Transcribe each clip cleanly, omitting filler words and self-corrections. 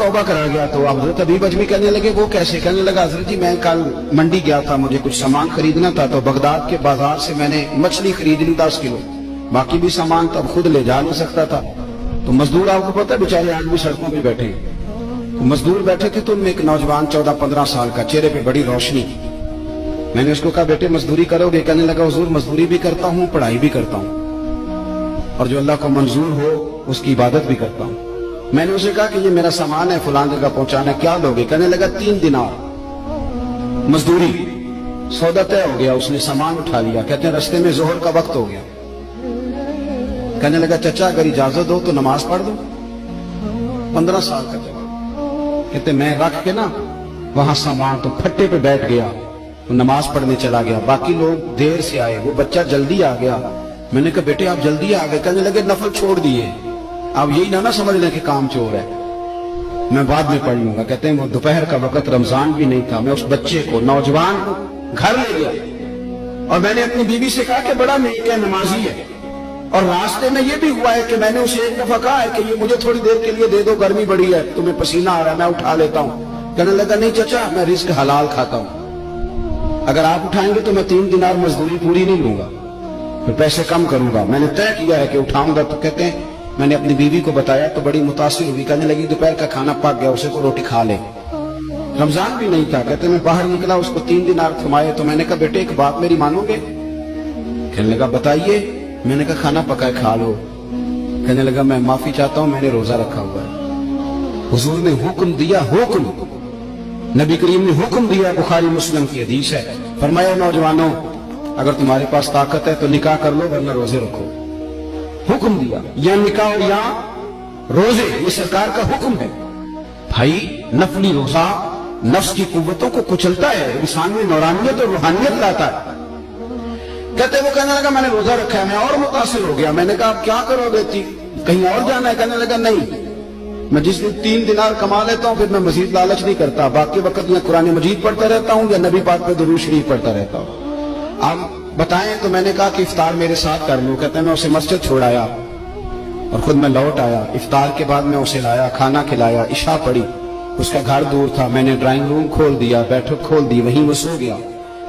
तौबा करा गया। तो हजरत हबीब अजमी कहने लगे वो कैसे? कहने लगा हजरत जी मैं कल मंडी गया था, मुझे कुछ सामान खरीदना था, तो बगदाद के बाजार से मैंने मछली खरीद ली 10 किलो, बाकी भी सामान तब खुद ले जा नहीं सकता था। तो मजदूर आपको पता है बेचारे आज भी सड़कों पे बैठे हैं। तो मजदूर बैठे थे तो उनमें एक नौजवान 14-15 साल का, चेहरे पे बड़ी रोशनी। मैंने उसको कहा बेटे मजदूरी करोगे? कहने लगा हुजूर मजदूरी भी करता हूँ, पढ़ाई भी करता हूँ, और जो अल्लाह को मंजूर हो उसकी इबादत भी करता हूँ। मैंने उसे कहा कि ये मेरा सामान है फलां जगह पहुंचाना, क्या लोगे? कहने लगा 3 दिनार मजदूरी। सौदा तय हो गया, उसने सामान उठा लिया। कहते हैं रस्ते में जोहर का वक्त हो गया। कहने लगा चाचा अगर इजाजत हो तो नमाज पढ़ दो। 15 साल का जवाब। कहते मैं रख के ना वहां सामान तो फट्टे पे बैठ गया, तो नमाज पढ़ने चला गया। बाकी लोग देर से आए, वो बच्चा जल्दी आ गया। मैंने कहा बेटे आप जल्दी आ गए? कहने लगे नफल छोड़ दिए। आप यही ना समझ लें कि काम चोर है, मैं बाद में पढ़ लूंगा। कहते हैं वो दोपहर का वक्त, रमजान भी नहीं था। मैं उस बच्चे को, नौजवान को घर ले गया और मैंने अपनी बीवी से कहा कि बड़ा नेक है, नमाजी है। और रास्ते में ये भी हुआ है कि मैंने उसे एक दफा कहा है कि ये मुझे थोड़ी देर के लिए दे दो, गर्मी बड़ी है, तुम्हें पसीना आ रहा है, मैं उठा लेता हूँ। कहने लगा नहीं चाचा मैं रिस्क हलाल खाता हूँ, अगर आप उठाएंगे तो मैं 3 दिनार मजदूरी पूरी नहीं लूंगा, फिर पैसे कम करूंगा। मैंने तय किया है कि उठाऊंगा। तो कहते हैं मैंने अपनी बीवी को बताया तो बड़ी मुतासिर हुई। कहने लगी दोपहर का खाना पक गया, उसे को रोटी खा ले। रमजान भी नहीं था। कहते मैं बाहर निकला, उसको 3 दिनार थमाए। तो मैंने कहा बेटे एक बात मेरी मानोगे? कहने लगा बताइए। मैंने कहा खाना पका है खा लो। कहने लगा मैं माफी चाहता हूं, मैंने रोजा रखा हुआ है। हुजूर ने हुक्म दिया, हुक्म नबी करीम ने हुक्म दिया, बुखारी मुस्लिम की हदीस है। फरमाया नौजवानों अगर तुम्हारे पास ताकत है तो निकाह कर लो वरना रोजे रखो। हुक्म दिया, या निकाह या रोजे, ये सरकार का हुक्म है। भाई नफली रोजा नफ्स की कुव्वतों को कुचलता है, इंसान में नौरानियत और रूहानियत लाता है। कहते वो कहने लगा मैंने रोजा रखा है। मैं और मुतासिर हो गया। मैंने कहा आप क्या करोगे? कहीं और जाना है? कहने लगा नहीं, मैं जिस दिन 3 दिनार कमा लेता हूँ फिर मैं मजीद लालच नहीं करता। बाकी वक्त मैं कुरान मजीद पढ़ता रहता हूँ या नबी पाक पे दुरूद शरीफ पढ़ता रहता हूँ। आप बताएं। तो मैंने कहा कि इफ्तार मेरे साथ कर लो। कहते हैं मैं उसे मस्जिद छोड़ाया और खुद मैं लौट आया। इफ्तार के बाद मैं उसे लाया, खाना खिलाया, इशा पढ़ी। उसका घर दूर था, मैंने ड्राइंग रूम खोल दिया, बैठक खोल दी, वहीं वो सो गया।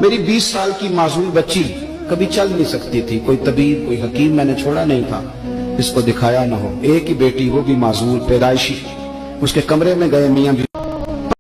मेरी 20 साल की मासूम बच्ची कभी चल नहीं सकती थी, कोई तबीब कोई हकीम मैंने छोड़ा नहीं था इसको दिखाया ना हो। एक ही बेटी, वो भी माजूर पैदाइशी। उसके कमरे में गए, मियां